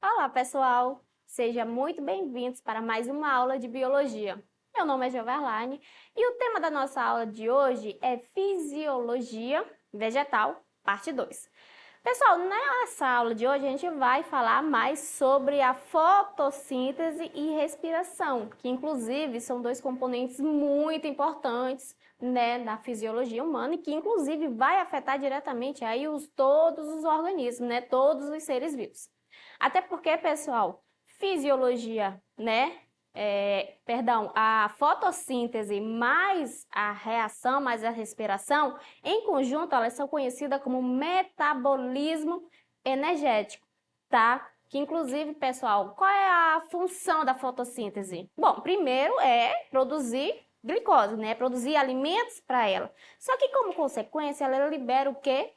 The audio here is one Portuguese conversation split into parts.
Olá, pessoal! Sejam muito bem-vindos para mais uma aula de Biologia. Meu nome é Joverlaine e o tema da nossa aula de hoje é Fisiologia Vegetal, parte 2. Pessoal, nessa aula de hoje a gente vai falar mais sobre a fotossíntese e respiração, que inclusive são dois componentes muito importantes, né, na fisiologia humana e que inclusive vai afetar diretamente aí todos os organismos, né, todos os seres vivos. Até porque, pessoal, fisiologia, né? A fotossíntese mais a reação, mais a respiração, em conjunto, elas são conhecidas como metabolismo energético, tá? Que inclusive, pessoal, qual é a função da fotossíntese? Bom, primeiro é produzir glicose, né? Produzir alimentos para ela. Só que como consequência, ela libera o quê?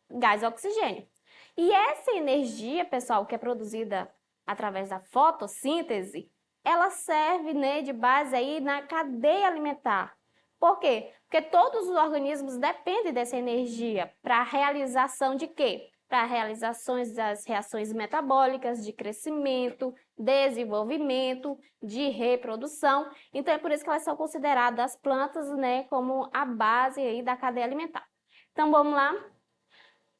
Gás oxigênio. E essa energia, pessoal, que é produzida através da fotossíntese, ela serve, né, de base aí na cadeia alimentar. Por quê? Porque todos os organismos dependem dessa energia para a realização de quê? Para a realizações das reações metabólicas, de crescimento, desenvolvimento, de reprodução. Então, é por isso que elas são consideradas as plantas, né, como a base aí da cadeia alimentar. Então, vamos lá?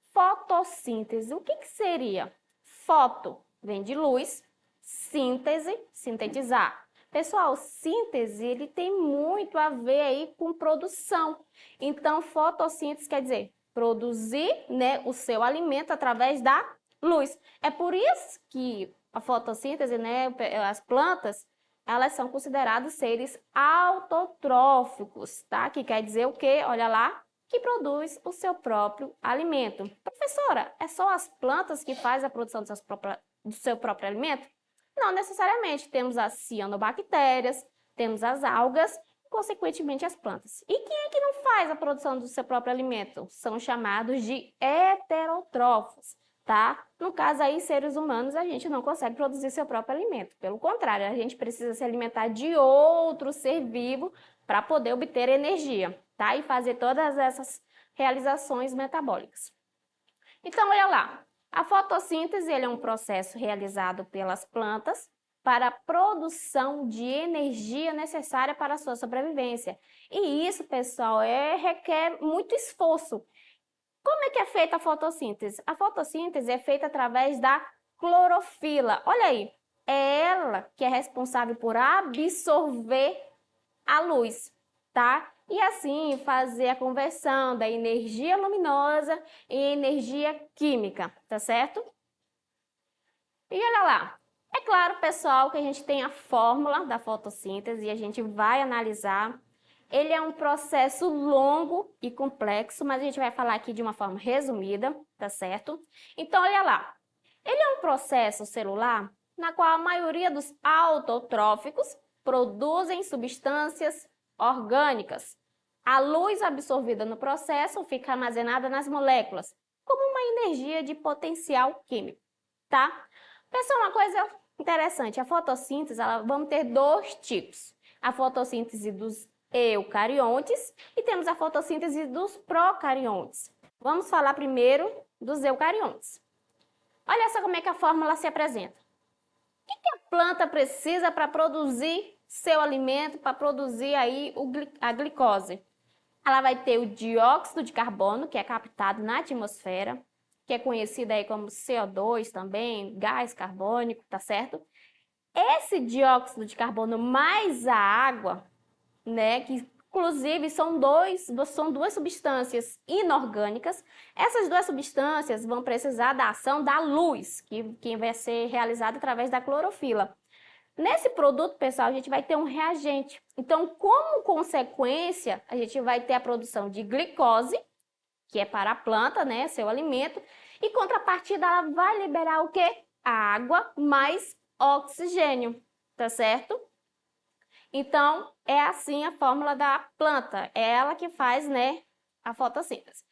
Fotossíntese. O que seria? Foto vem de luz, síntese, sintetizar. Pessoal, síntese ele tem muito a ver aí com produção. Então, fotossíntese quer dizer produzir, né, o seu alimento através da luz. É por isso que a fotossíntese, né, as plantas, elas são consideradas seres autotróficos, tá? Que quer dizer o quê? Olha lá, que produz o seu próprio alimento. Professora, é só as plantas que fazem a produção do seu próprio alimento? Não necessariamente. Temos as cianobactérias, temos as algas e, consequentemente, as plantas. E quem é que não faz a produção do seu próprio alimento? São chamados de heterotrófos, tá? No caso aí, seres humanos, a gente não consegue produzir seu próprio alimento. Pelo contrário, a gente precisa se alimentar de outro ser vivo para poder obter energia, tá? E fazer todas essas realizações metabólicas. Então, olha lá. A fotossíntese ele é um processo realizado pelas plantas para a produção de energia necessária para a sua sobrevivência. E isso, pessoal, requer muito esforço. Como é que é feita a fotossíntese? A fotossíntese é feita através da clorofila. Olha aí, é ela que é responsável por absorver a luz, tá? E assim fazer a conversão da energia luminosa em energia química, tá certo? E olha lá, é claro, pessoal, que a gente tem a fórmula da fotossíntese e a gente vai analisar. Ele é um processo longo e complexo, mas a gente vai falar aqui de uma forma resumida, tá certo? Então, olha lá, ele é um processo celular na qual a maioria dos autotróficos produzem substâncias orgânicas. A luz absorvida no processo fica armazenada nas moléculas, como uma energia de potencial químico, tá? Pessoal, uma coisa interessante, a fotossíntese, vamos ter dois tipos. A fotossíntese dos eucariontes e temos a fotossíntese dos procariontes. Vamos falar primeiro dos eucariontes. Olha só como é que a fórmula se apresenta. O que a planta precisa para produzir seu alimento, para produzir aí a glicose? Ela vai ter o dióxido de carbono, que é captado na atmosfera, que é conhecido aí como CO2 também, gás carbônico, tá certo? Esse dióxido de carbono mais a água, né, que inclusive são duas substâncias inorgânicas. Essas duas substâncias vão precisar da ação da luz, que vai ser realizada através da clorofila. Nesse produto, pessoal, a gente vai ter um reagente. Então, como consequência, a gente vai ter a produção de glicose, que é para a planta, né, seu alimento, e contrapartida ela vai liberar o quê? A água mais oxigênio, tá certo? Então, é assim a fórmula da planta, é ela que faz, né, a fotossíntese.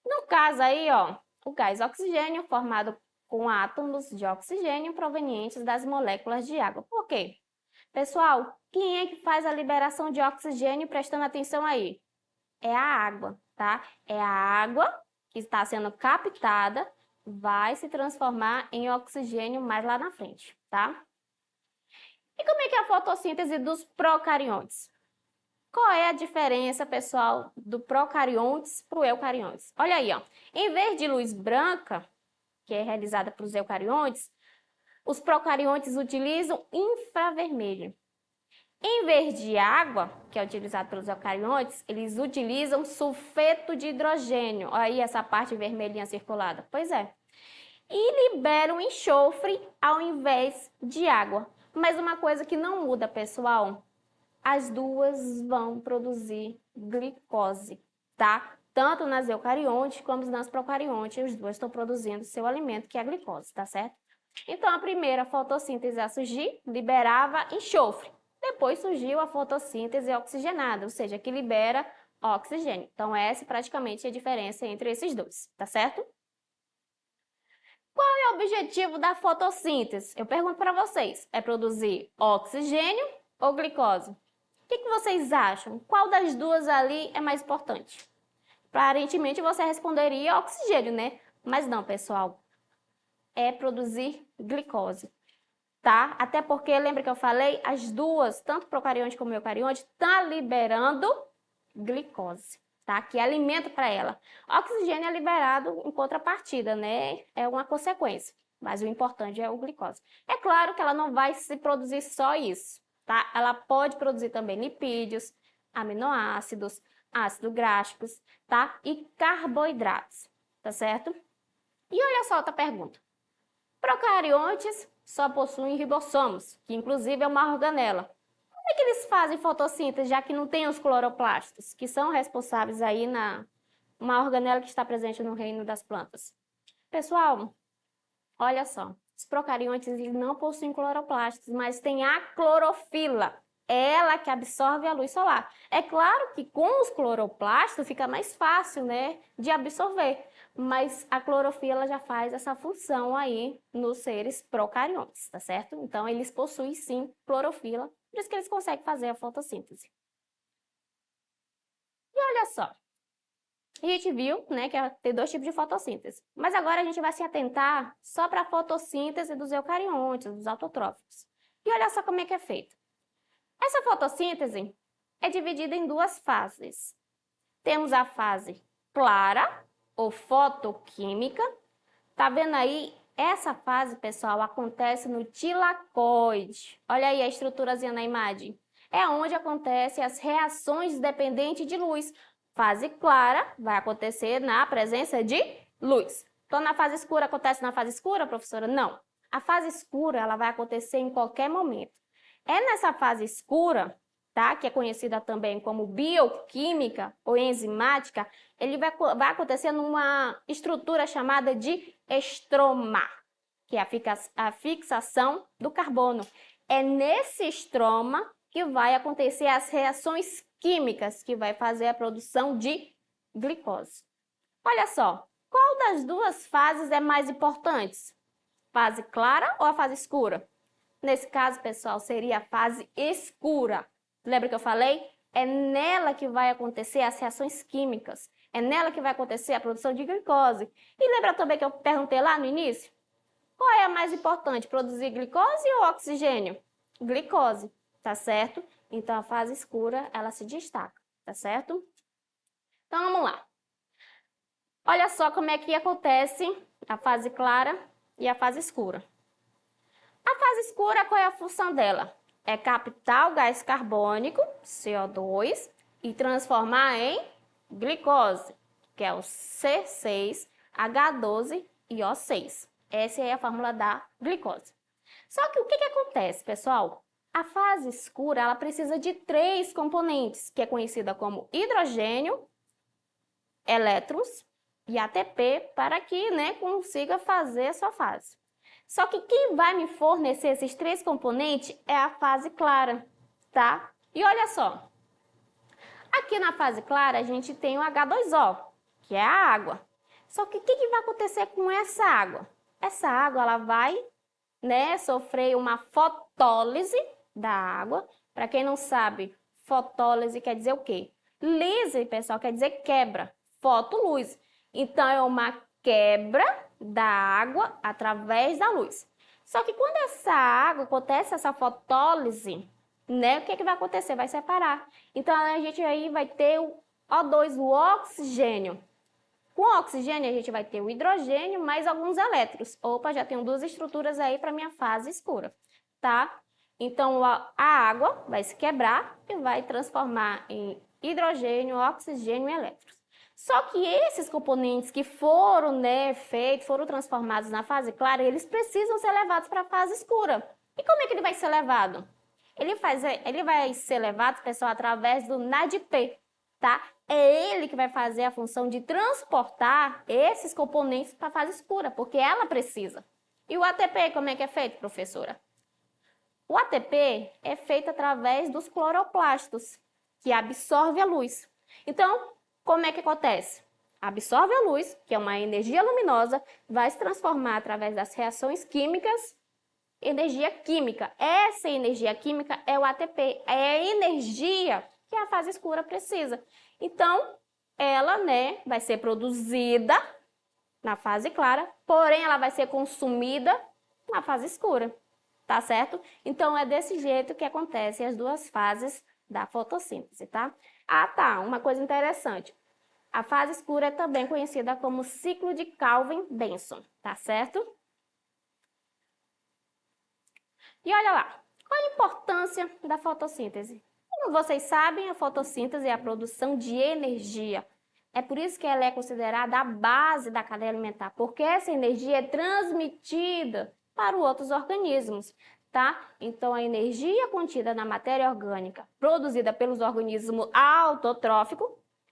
No caso aí, ó, o gás oxigênio formado com átomos de oxigênio provenientes das moléculas de água. Por quê? Pessoal, quem é que faz a liberação de oxigênio, prestando atenção aí? É a água, tá? É a água que está sendo captada, vai se transformar em oxigênio mais lá na frente, tá? E como é que é a fotossíntese dos procariontes? Qual é a diferença, pessoal, do procariontes para o eucariontes? Olha aí, ó. Em vez de luz branca, que é realizada para os eucariontes, os procariontes utilizam infravermelho. Em vez de água, que é utilizado pelos eucariontes, eles utilizam sulfeto de hidrogênio. Olha aí essa parte vermelhinha circulada. Pois é. E liberam enxofre ao invés de água. Mas uma coisa que não muda, pessoal, as duas vão produzir glicose, tá? Tanto nas eucariontes como nas procariontes, as duas estão produzindo seu alimento, que é a glicose, tá certo? Então, a primeira fotossíntese a surgir liberava enxofre. Depois surgiu a fotossíntese oxigenada, ou seja, que libera oxigênio. Então, essa praticamente é a diferença entre esses dois, tá certo? Qual é o objetivo da fotossíntese? Eu pergunto para vocês, é produzir oxigênio ou glicose? O que vocês acham? Qual das duas ali é mais importante? Aparentemente você responderia oxigênio, né? Mas não, pessoal. É produzir glicose, tá? Até porque, lembra que eu falei? As duas, tanto procarionte como eucarionte, estão liberando glicose, tá? Que é alimento para ela. Oxigênio é liberado em contrapartida, né? É uma consequência. Mas o importante é o glicose. É claro que ela não vai se produzir só isso, tá? Ela pode produzir também lipídios, aminoácidos, ácidos gráficos, tá? E carboidratos, tá certo? E olha só outra pergunta. Procariontes só possuem ribossomos, que inclusive é uma organela. Como é que eles fazem fotossíntese, já que não tem os cloroplastos, que são responsáveis aí na uma organela que está presente no reino das plantas? Pessoal, olha só, os procariontes eles não possuem cloroplastos, mas têm a clorofila, ela que absorve a luz solar. É claro que com os cloroplastos fica mais fácil, né, de absorver, mas a clorofila já faz essa função aí nos seres procariontes, tá certo? Então, eles possuem sim clorofila, por isso que eles conseguem fazer a fotossíntese. E olha só, a gente viu, né, que tem dois tipos de fotossíntese. Mas agora a gente vai se atentar só para a fotossíntese dos eucariontes, dos autotróficos. E olha só como é que é feito. Essa fotossíntese é dividida em duas fases. Temos a fase clara, ou fotoquímica. Tá vendo aí? Essa fase, pessoal, acontece no tilacoide. Olha aí a estruturazinha na imagem. É onde acontecem as reações dependentes de luz. Fase clara vai acontecer na presença de luz. Então, na fase escura, acontece na fase escura, professora? Não. A fase escura, ela vai acontecer em qualquer momento. É nessa fase escura, tá? Que é conhecida também como bioquímica ou enzimática, ele vai acontecer numa estrutura chamada de estroma, que é a fixação do carbono. É nesse estroma que vai acontecer as reações químicas que vai fazer a produção de glicose. Olha só, qual das duas fases é mais importante? Fase clara ou a fase escura? Nesse caso, pessoal, seria a fase escura. Lembra que eu falei? É nela que vai acontecer as reações químicas. É nela que vai acontecer a produção de glicose. E lembra também que eu perguntei lá no início? Qual é a mais importante, produzir glicose ou oxigênio? Glicose, tá certo? Então, a fase escura, ela se destaca, tá certo? Então, vamos lá. Olha só como é que acontece a fase clara e a fase escura. A fase escura, qual é a função dela? É captar o gás carbônico, CO2, e transformar em glicose, que é o C6H12 e O6. Essa é a fórmula da glicose. Só que o que acontece, pessoal? A fase escura, ela precisa de três componentes, que é conhecida como hidrogênio, elétrons e ATP, para que, né, consiga fazer a sua fase. Só que quem vai me fornecer esses três componentes é a fase clara, tá? E olha só, aqui na fase clara a gente tem o H2O, que é a água. Só que o que vai acontecer com essa água? Essa água ela vai, né, sofrer uma fotólise da água. Para quem não sabe, fotólise quer dizer o quê? Lise, pessoal, quer dizer quebra. Fotoluz. Então, é uma quebra da água através da luz. Só que quando essa água acontece, essa fotólise, né, o que vai acontecer? Vai separar. Então, a gente aí vai ter o O2, o oxigênio. Com o oxigênio, a gente vai ter o hidrogênio mais alguns elétrons. Opa, já tenho duas estruturas aí para minha fase escura, tá? Então, a água vai se quebrar e vai transformar em hidrogênio, oxigênio e elétrons. Só que esses componentes que foram, né, foram transformados na fase clara, eles precisam ser levados para a fase escura. E como é que ele vai ser levado? Ele vai ser levado, pessoal, através do NADP, tá? É ele que vai fazer a função de transportar esses componentes para a fase escura, porque ela precisa. E o ATP, como é que é feito, professora? O ATP é feito através dos cloroplastos, que absorve a luz. Então, como é que acontece? Absorve a luz, que é uma energia luminosa, vai se transformar através das reações químicas, energia química. Essa energia química é o ATP, é a energia que a fase escura precisa. Então, ela, né, vai ser produzida na fase clara, porém ela vai ser consumida na fase escura, tá certo? Então, é desse jeito que acontecem as duas fases da fotossíntese, tá? Ah, tá, uma coisa interessante. A fase escura é também conhecida como ciclo de Calvin-Benson, tá certo? E olha lá, qual a importância da fotossíntese? Como vocês sabem, a fotossíntese é a produção de energia. É por isso que ela é considerada a base da cadeia alimentar, porque essa energia é transmitida para os outros organismos, tá? Então, a energia contida na matéria orgânica, produzida pelos organismos autotróficos,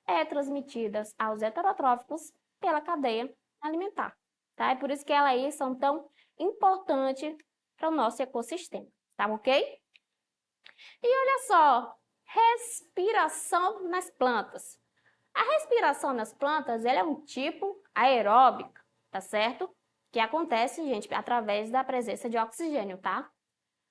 é transmitida aos heterotróficos pela cadeia alimentar, tá? É por isso que elas aí são tão importantes para o nosso ecossistema, tá ok? E olha só, respiração nas plantas. A respiração nas plantas, ela é um tipo aeróbica, tá certo? Que acontece, gente, através da presença de oxigênio, tá?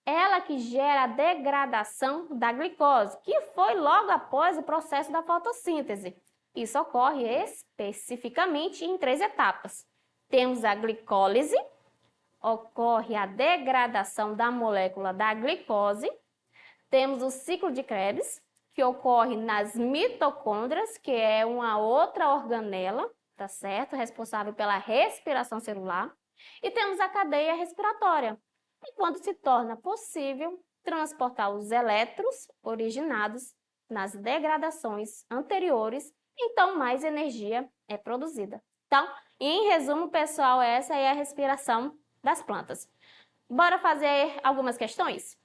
Ela que gera a degradação da glicose, que foi logo após o processo da fotossíntese. Isso ocorre especificamente em 3 etapas. Temos a glicólise, ocorre a degradação da molécula da glicose. Temos o ciclo de Krebs, que ocorre nas mitocôndrias, que é uma outra organela, tá certo? Responsável pela respiração celular. E temos a cadeia respiratória, e quando se torna possível transportar os elétrons originados nas degradações anteriores, então mais energia é produzida. Então, em resumo, pessoal, essa é a respiração das plantas. Bora fazer algumas questões?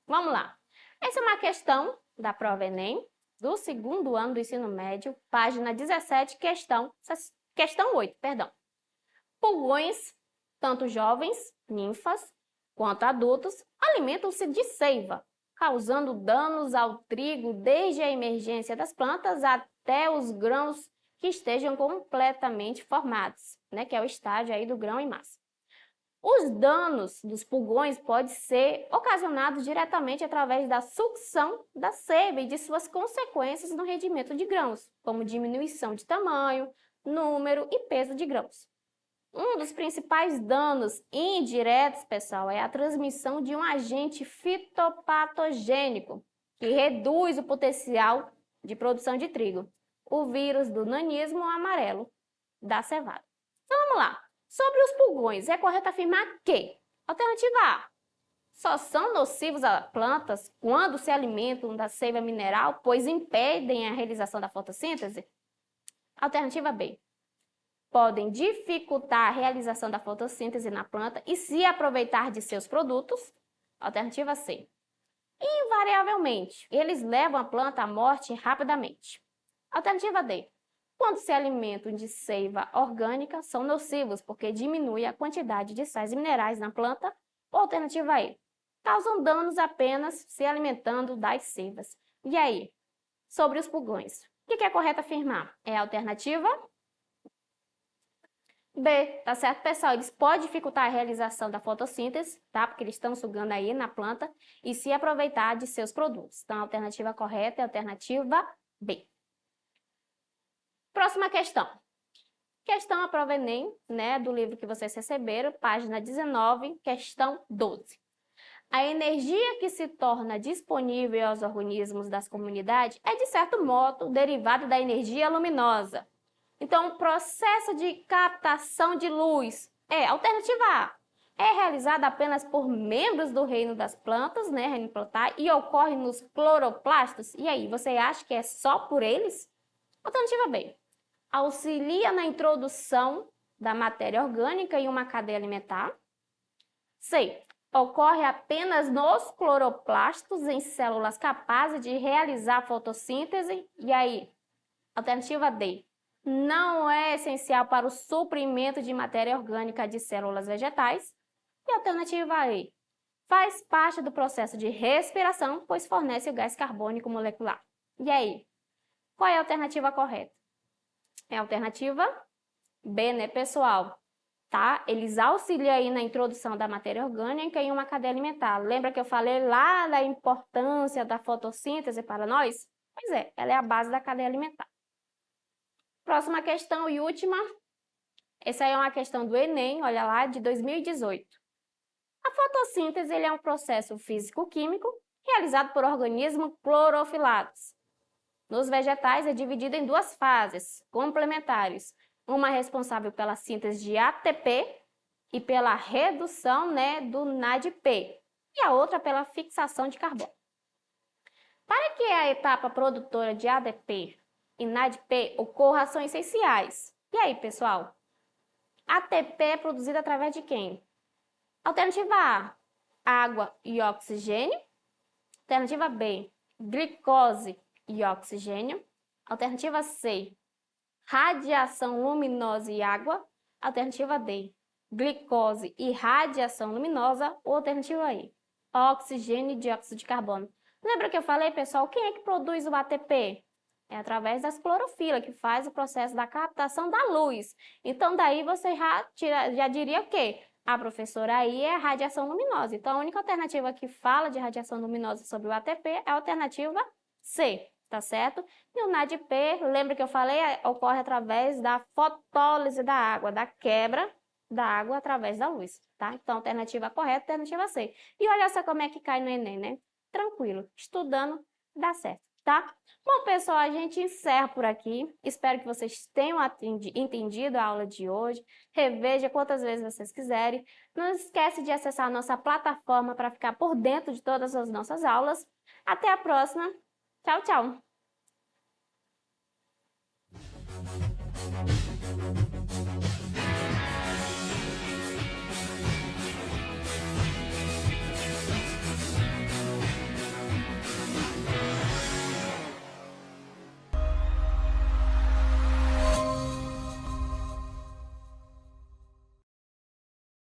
Vamos lá. Essa é uma questão da prova Enem, do 2º ano do ensino médio, página 17, questão 8, perdão. Pulgões, tanto jovens, ninfas, quanto adultos, alimentam-se de seiva, causando danos ao trigo desde a emergência das plantas até os grãos que estejam completamente formados, né, que é o estágio aí do grão em massa. Os danos dos pulgões podem ser ocasionados diretamente através da sucção da seiva e de suas consequências no rendimento de grãos, como diminuição de tamanho, número e peso de grãos. Um dos principais danos indiretos, pessoal, é a transmissão de um agente fitopatogênico, que reduz o potencial de produção de trigo, o vírus do nanismo amarelo da cevada. Então, vamos lá. Sobre os pulgões, é correto afirmar que, alternativa A, só são nocivos a plantas quando se alimentam da seiva mineral, pois impedem a realização da fotossíntese? Alternativa B, podem dificultar a realização da fotossíntese na planta e se aproveitar de seus produtos? Alternativa C, invariavelmente, eles levam a planta à morte rapidamente. Alternativa D, quando se alimentam de seiva orgânica, são nocivos porque diminui a quantidade de sais minerais na planta. Ou alternativa E, causam danos apenas se alimentando das seivas. E aí, sobre os pulgões, o que é correto afirmar? É a alternativa B, tá certo, pessoal? Eles podem dificultar a realização da fotossíntese, tá? Porque eles estão sugando aí na planta e se aproveitar de seus produtos. Então, a alternativa correta é a alternativa B. Próxima questão. Questão à prova Enem, né, do livro que vocês receberam, página 19, questão 12. A energia que se torna disponível aos organismos das comunidades é, de certo modo, derivada da energia luminosa. Então, o processo de captação de luz é, alternativa A, é realizado apenas por membros do reino das plantas, né, reino plantar, e ocorre nos cloroplastos. E aí, você acha que é só por eles? Alternativa B, auxilia na introdução da matéria orgânica em uma cadeia alimentar. C, ocorre apenas nos cloroplastos em células capazes de realizar fotossíntese. E aí, alternativa D, não é essencial para o suprimento de matéria orgânica de células vegetais. E alternativa E, faz parte do processo de respiração, pois fornece o gás carbônico molecular. E aí, qual é a alternativa correta? É a alternativa B, né, pessoal? Tá? Eles auxiliam aí na introdução da matéria orgânica em uma cadeia alimentar. Lembra que eu falei lá da importância da fotossíntese para nós? Pois é, ela é a base da cadeia alimentar. Próxima questão e última. Essa aí é uma questão do Enem, olha lá, de 2018. A fotossíntese é um processo físico-químico realizado por organismos clorofilados. Nos vegetais é dividido em duas fases complementares. Uma responsável pela síntese de ATP e pela redução, né, do NADP, e a outra pela fixação de carbono. Para que a etapa produtora de ADP e NADP ocorra, são essenciais. E aí, pessoal? ATP é produzida através de quem? Alternativa A, água e oxigênio. Alternativa B, glicose e oxigênio. Alternativa C, radiação luminosa e água. Alternativa D, glicose e radiação luminosa. Ou alternativa E, oxigênio e dióxido de carbono. Lembra que eu falei, pessoal, quem é que produz o ATP? É através das clorofilas, que faz o processo da captação da luz. Então, daí você já diria o quê? A professora aí é radiação luminosa. Então, a única alternativa que fala de radiação luminosa sobre o ATP é a alternativa C, tá certo? E o NADP, lembra que eu falei, ocorre através da fotólise da água, da quebra da água através da luz, tá? Então, alternativa correta, alternativa C. E olha só como é que cai no Enem, né? Tranquilo, estudando, dá certo, tá? Bom, pessoal, a gente encerra por aqui. Espero que vocês tenham entendido a aula de hoje. Reveja quantas vezes vocês quiserem. Não esquece de acessar a nossa plataforma para ficar por dentro de todas as nossas aulas. Até a próxima. Tchau, tchau!